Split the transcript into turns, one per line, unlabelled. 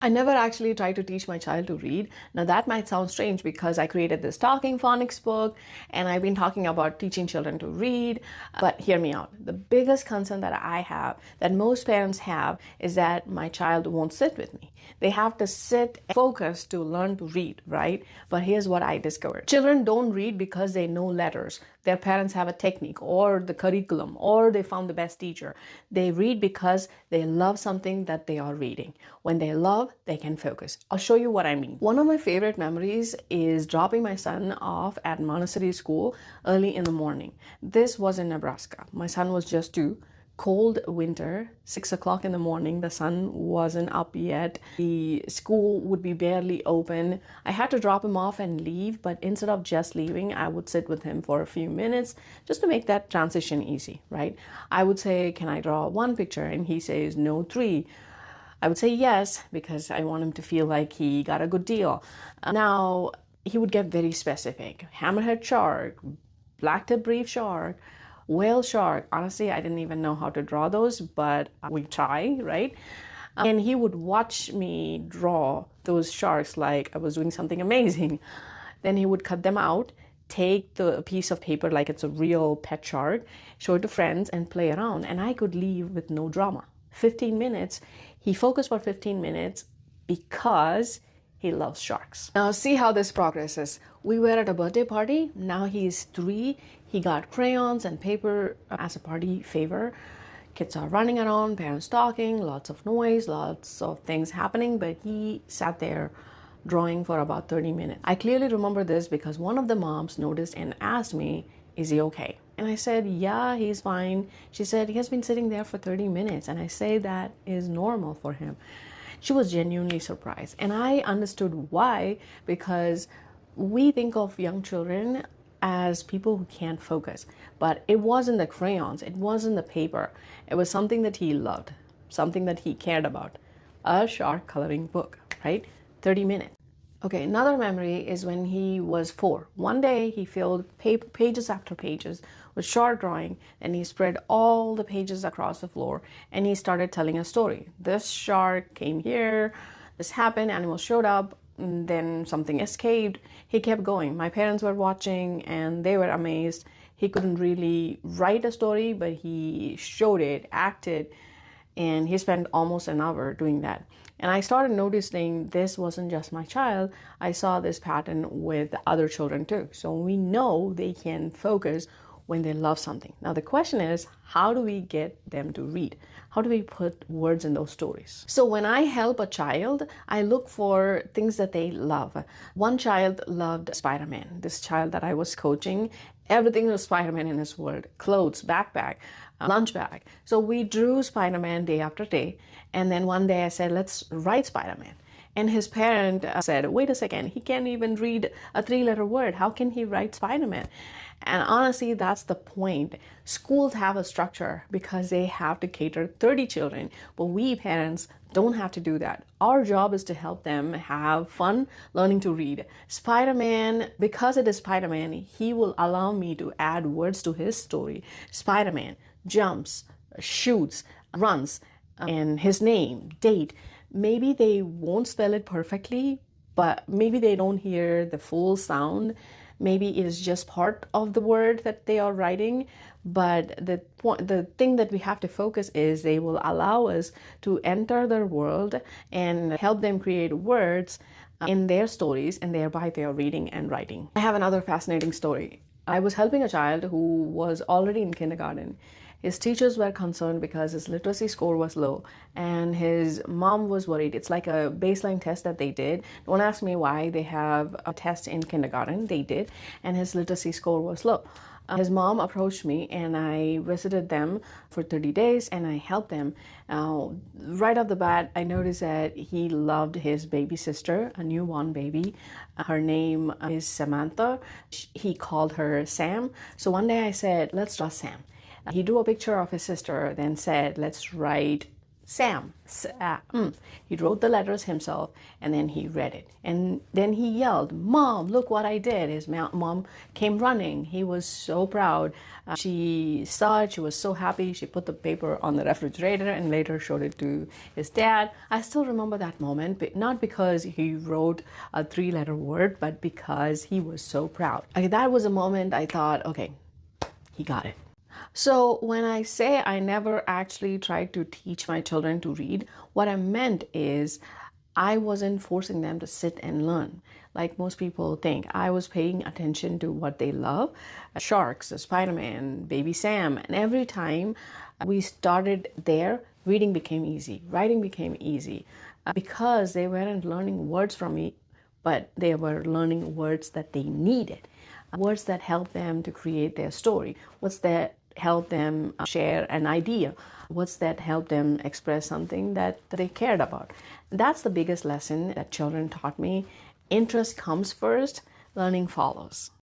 I never actually tried to teach my child to read. Now, that might sound strange because I created this talking phonics book and I've been talking about teaching children to read. But hear me out. The biggest concern that I have, that most parents have, is that my child won't sit with me. They have to sit and focus to learn to read, right? But here's what I discovered: children don't read because they know letters, their parents have a technique or the curriculum, or they found the best teacher. They read because they love something that they are reading. When they love, they can focus. I'll show you what I mean. One of my favorite memories is dropping my son off at Montessori school early in the morning. This was in Nebraska. My son was just 2. Cold winter, 6 o'clock in the morning, the sun wasn't up yet. The school would be barely open. I had to drop him off and leave, but instead of just leaving, I would sit with him for a few minutes just to make that transition easy, right? I would say, "Can I draw 1 picture?" And he says, "No, 3." I would say yes, because I want him to feel like he got a good deal. Now, he would get very specific. Hammerhead shark, black-tip reef shark, whale shark. Honestly, I didn't even know how to draw those, but we try, right? And he would watch me draw those sharks like I was doing something amazing. Then he would cut them out, take the piece of paper like it's a real pet shark, show it to friends, and play around. And I could leave with no drama. 15 minutes. He focused for 15 minutes because he loves sharks. Now, see how this progresses. We were at a birthday party. Now he's 3. He got crayons and paper as a party favor. Kids are running around, parents talking, lots of noise, lots of things happening, but he sat there drawing for about 30 minutes. I clearly remember this because one of the moms noticed and asked me, "Is he okay?" And I said, "Yeah, he's fine." She said, "He has been sitting there for 30 minutes. And I say that is normal for him. She was genuinely surprised. And I understood why, because we think of young children as people who can't focus. But it wasn't the crayons, it wasn't the paper. It was something that he loved, something that he cared about. A shark coloring book, right? 30 minutes. Okay, another memory is when he was 4. One day he filled pages after pages with shark drawing, and he spread all the pages across the floor and he started telling a story. This shark came here, this happened, animal showed up, and then something escaped. He kept going. My parents were watching and they were amazed. He couldn't really write a story, but he showed it, acted, and he spent almost an hour doing that. And I started noticing this wasn't just my child. I saw this pattern with other children too. So we know they can focus when they love something. Now the question is, how do we get them to read? How do we put words in those stories? So when I help a child, I look for things that they love. One child loved Spider-Man. This child that I was coaching, everything was Spider-Man in his world: clothes, backpack, lunch bag. So we drew Spider-Man day after day. And then one day I said, "Let's write Spider-Man." And his parent said, "Wait a second, he can't even read a 3-letter word. How can he write Spider-Man?" And honestly, that's the point. Schools have a structure because they have to cater 30 children, but we parents don't have to do that. Our job is to help them have fun learning to read. Spider-Man, because it is Spider-Man, he will allow me to add words to his story. Spider-Man jumps, shoots, runs, and his name, date. Maybe they won't spell it perfectly, but maybe they don't hear the full sound. Maybe it is just part of the word that they are writing. But the thing that we have to focus is they will allow us to enter their world and help them create words in their stories, and thereby they are reading and writing. I have another fascinating story. I was helping a child who was already in kindergarten. His teachers were concerned because his literacy score was low, and his mom was worried. It's like a baseline test that they did. Don't ask me why they have a test in kindergarten. They did, and his literacy score was low. His mom approached me and I visited them for 30 days and I helped them. Right off the bat, I noticed that he loved his baby sister, a newborn baby. Her name is Samantha. He called her Sam. So one day I said, "Let's draw Sam." He drew a picture of his sister, then said, "Let's write Sam. He wrote the letters himself and then he read it. And then he yelled, Mom, look what I did. His mom came running. He was so proud. She saw it. She was so happy. She put the paper on the refrigerator and later showed it to his dad. I still remember that moment, but not because he wrote a 3-letter word, but because he was so proud. Okay, that was a moment I thought, okay, he got it. So when I say I never actually tried to teach my children to read, what I meant is I wasn't forcing them to sit and learn. Like most people think, I was paying attention to what they love. Sharks, Spider-Man, Baby Sam. And every time we started there, reading became easy. Writing became easy because they weren't learning words from me, but they were learning words that they needed. Words that help them to create their story. What's that help them share an idea? What's that help them express something that they cared about? That's the biggest lesson that children taught me. Interest comes first, learning follows.